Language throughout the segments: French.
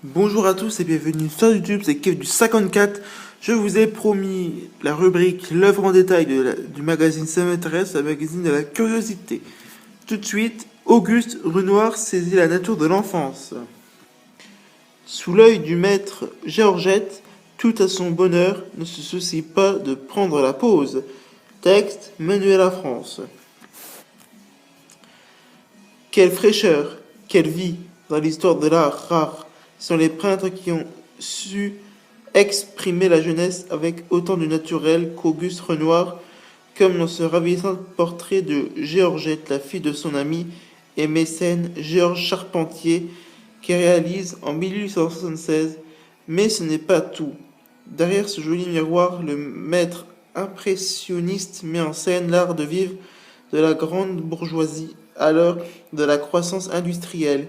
Bonjour à tous et bienvenue sur YouTube, c'est Kev du 54. Je vous ai promis la rubrique L'œuvre en détail du magazine Ça m'intéresse, le magazine de la curiosité. Tout de suite, Auguste Renoir saisit la nature de l'enfance. Sous l'œil du maître Georgette, tout à son bonheur, ne se soucie pas de prendre la pause. Texte Manuela France. Quelle fraîcheur, quelle vie dans l'histoire de l'art rare sont les peintres qui ont su exprimer la jeunesse avec autant de naturel qu'Auguste Renoir, comme dans ce ravissant portrait de Georgette, la fille de son ami et mécène Georges Charpentier, qui réalise en 1876. Mais ce n'est pas tout. Derrière ce joli miroir, le maître impressionniste met en scène l'art de vivre de la grande bourgeoisie à l'heure de la croissance industrielle,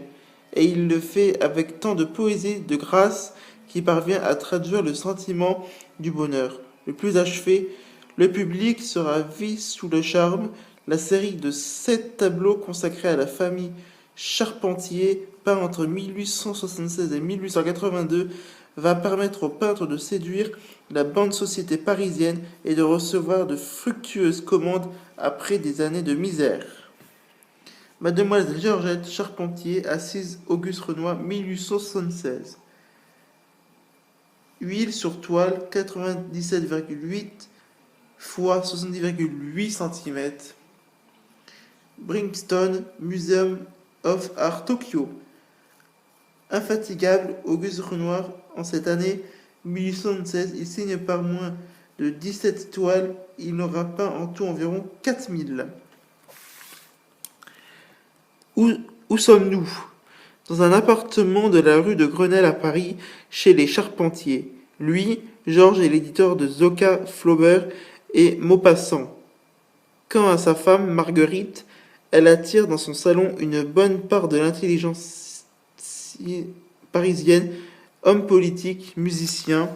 et il le fait avec tant de poésie, de grâce, qu'il parvient à traduire le sentiment du bonheur. Le plus achevé, le public se ravit sous le charme. La série de 7 tableaux consacrés à la famille Charpentier, peint entre 1876 et 1882, va permettre au peintre de séduire la bande société parisienne et de recevoir de fructueuses commandes après des années de misère. Mademoiselle Georgette Charpentier, assise Auguste Renoir, 1876. Huile sur toile, 97,8 x 70,8 cm. Brixton Museum of Art Tokyo. Infatigable, Auguste Renoir, en cette année 1876, il signe par moins de 17 toiles. Il n'aura peint en tout environ 4000. Où sommes-nous? Dans un appartement de la rue de Grenelle à Paris, chez les Charpentier. Lui, Georges, est l'éditeur de Zoka, Flaubert et Maupassant. Quant à sa femme, Marguerite, elle attire dans son salon une bonne part de l'intelligence parisienne, homme politique, musicien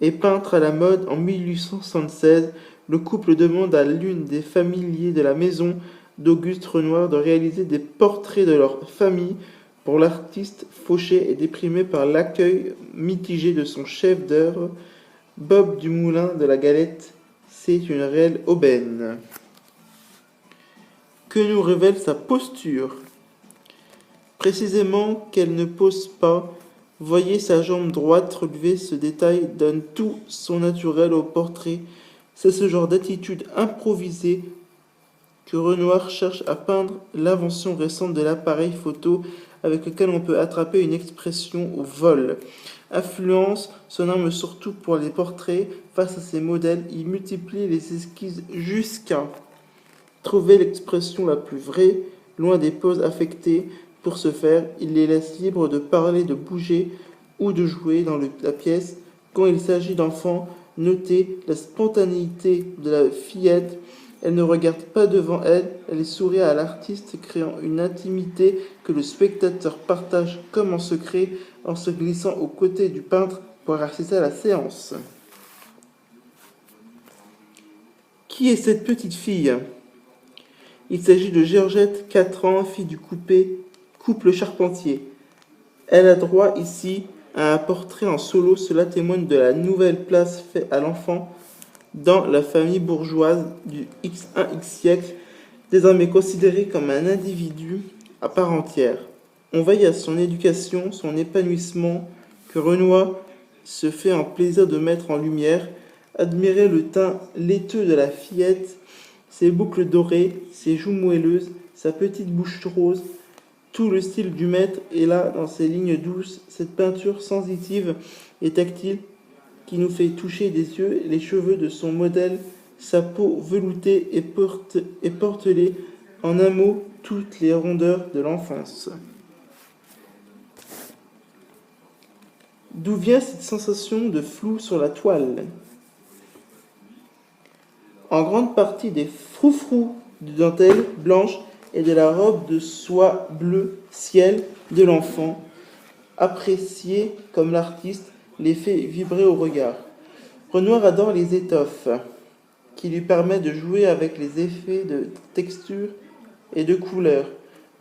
et peintre à la mode. En 1876, le couple demande à l'une des familiers de la maison d'Auguste Renoir de réaliser des portraits de leur famille. Pour l'artiste, fauché et déprimé par l'accueil mitigé de son chef d'œuvre, Bob Dumoulin de la Galette, c'est une réelle aubaine. Que nous révèle sa posture? Précisément qu'elle ne pose pas. Voyez sa jambe droite relevée, ce détail donne tout son naturel au portrait. C'est ce genre d'attitude improvisée que Renoir cherche à peindre, l'invention récente de l'appareil photo avec lequel on peut attraper une expression au vol. Influence son arme surtout pour les portraits. Face à ses modèles, il multiplie les esquisses jusqu'à trouver l'expression la plus vraie, loin des poses affectées. Pour ce faire, il les laisse libres de parler, de bouger ou de jouer dans la pièce. Quand il s'agit d'enfants, notez la spontanéité de la fillette. Elle ne regarde pas devant elle, elle sourit à l'artiste, créant une intimité que le spectateur partage comme en secret, en se glissant aux côtés du peintre pour assister à la séance. Qui est cette petite fille? Il s'agit de Georgette, 4 ans, fille du couple Charpentier. Elle a droit ici à un portrait en solo. Cela témoigne de la nouvelle place faite à l'enfant dans la famille bourgeoise du X1X siècle, désormais considéré comme un individu à part entière. On veille à son éducation, son épanouissement, que Renoir se fait un plaisir de mettre en lumière. Admirez le teint laiteux de la fillette, ses boucles dorées, ses joues moelleuses, sa petite bouche rose. Tout le style du maître est là dans ses lignes douces, cette peinture sensitive et tactile qui nous fait toucher des yeux les cheveux de son modèle, sa peau veloutée et portelée, en un mot, toutes les rondeurs de l'enfance. D'où vient cette sensation de flou sur la toile? En grande partie des froufrous de dentelle blanche et de la robe de soie bleu ciel de l'enfant, apprécié comme l'artiste les fait vibrer au regard. Renoir adore les étoffes, qui lui permettent de jouer avec les effets de texture et de couleur.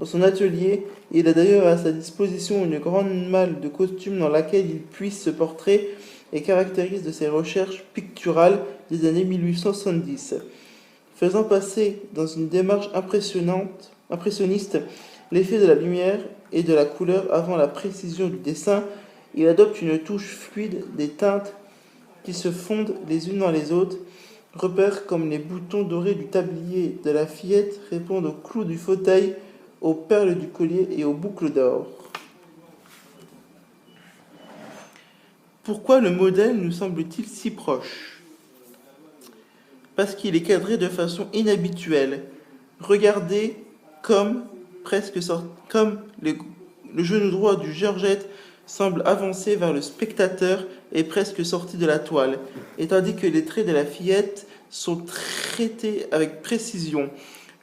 Dans son atelier, il a d'ailleurs à sa disposition une grande malle de costumes dans laquelle il puise ce portrait et caractérise de ses recherches picturales des années 1870. Faisant passer dans une démarche impressionniste l'effet de la lumière et de la couleur avant la précision du dessin, il adopte une touche fluide des teintes qui se fondent les unes dans les autres. Repères comme les boutons dorés du tablier de la fillette répondent aux clous du fauteuil, aux perles du collier et aux boucles d'or. Pourquoi le modèle nous semble-t-il si proche? Parce qu'il est cadré de façon inhabituelle. Regardez comme le genou droit du Georgette semble avancer vers le spectateur et presque sorti de la toile, et tandis que les traits de la fillette sont traités avec précision.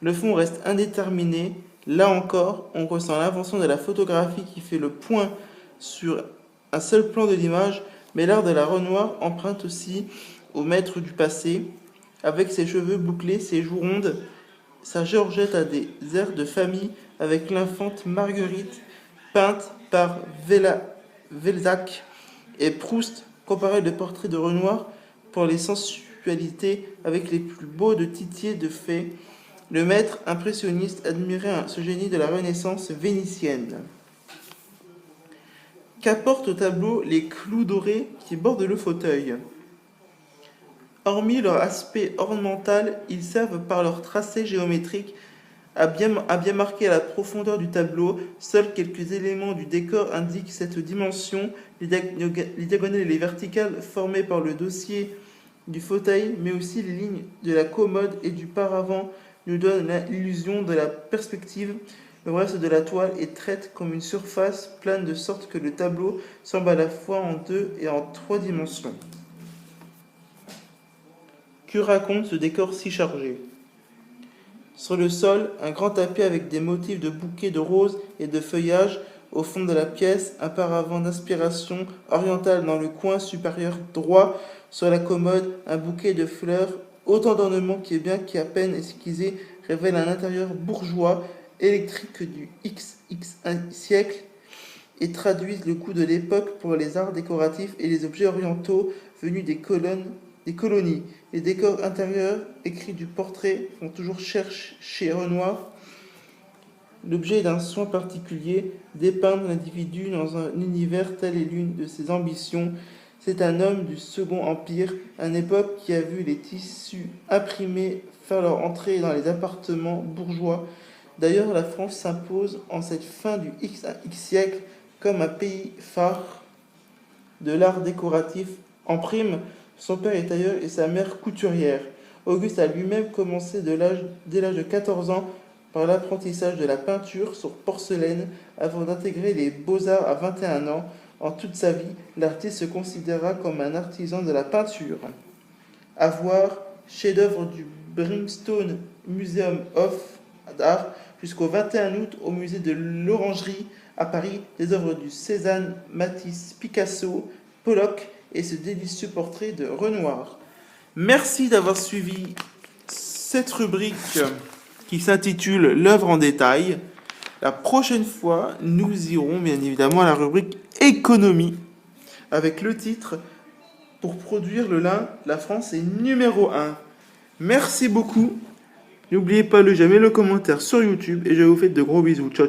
Le fond reste indéterminé. Là encore, on ressent l'invention de la photographie qui fait le point sur un seul plan de l'image, mais l'art de la Renoir emprunte aussi au maître du passé. Avec ses cheveux bouclés, ses joues rondes, sa Georgette a des airs de famille avec l'infante Marguerite, peinte par Velzac et Proust, comparé le portrait de Renoir pour les sensualités avec les plus beaux de Titier de Fay. Le maître impressionniste admirait ce génie de la Renaissance vénitienne. Qu'apportent au tableau les clous dorés qui bordent le fauteuil? Hormis leur aspect ornemental, ils servent par leur tracé géométrique à bien marquer la profondeur du tableau. Seuls quelques éléments du décor indiquent cette dimension. Les diagonales et les verticales formées par le dossier du fauteuil, mais aussi les lignes de la commode et du paravent nous donnent l'illusion de la perspective. Le reste de la toile est traite comme une surface plane de sorte que le tableau semble à la fois en 2 et en 3 dimensions. Que raconte ce décor si chargé? Sur le sol, un grand tapis avec des motifs de bouquets de roses et de feuillages. Au fond de la pièce, un paravent d'inspiration orientale dans le coin supérieur droit. Sur la commode, un bouquet de fleurs. Autant d'ornements qui, bien qu'à peine esquissés, révèlent un intérieur bourgeois, électrique du XX siècle et traduisent le goût de l'époque pour les arts décoratifs et les objets orientaux venus des colonies. Les décors intérieurs, écrits du portrait, font toujours chercher chez Renoir. L'objet d'un soin particulier, dépeindre l'individu dans un univers tel est l'une de ses ambitions. C'est un homme du Second Empire, une époque qui a vu les tissus imprimés faire leur entrée dans les appartements bourgeois. D'ailleurs, la France s'impose en cette fin du XX siècle comme un pays phare de l'art décoratif. En prime, son père est tailleur et sa mère couturière. Auguste a lui-même commencé dès l'âge de 14 ans par l'apprentissage de la peinture sur porcelaine avant d'intégrer les beaux-arts à 21 ans. En toute sa vie, l'artiste se considéra comme un artisan de la peinture. À voir, chef-d'œuvre du Brimstone Museum of Art jusqu'au 21 août au musée de l'Orangerie à Paris, des œuvres de Cézanne, Matisse, Picasso, Pollock et ce délicieux portrait de Renoir. Merci d'avoir suivi cette rubrique qui s'intitule L'œuvre en détail. La prochaine fois, nous irons bien évidemment à la rubrique économie avec le titre Pour produire le lin, la France est numéro 1. Merci beaucoup. N'oubliez pas le j'aime et le commentaire sur YouTube et je vous fais de gros bisous. Ciao, ciao.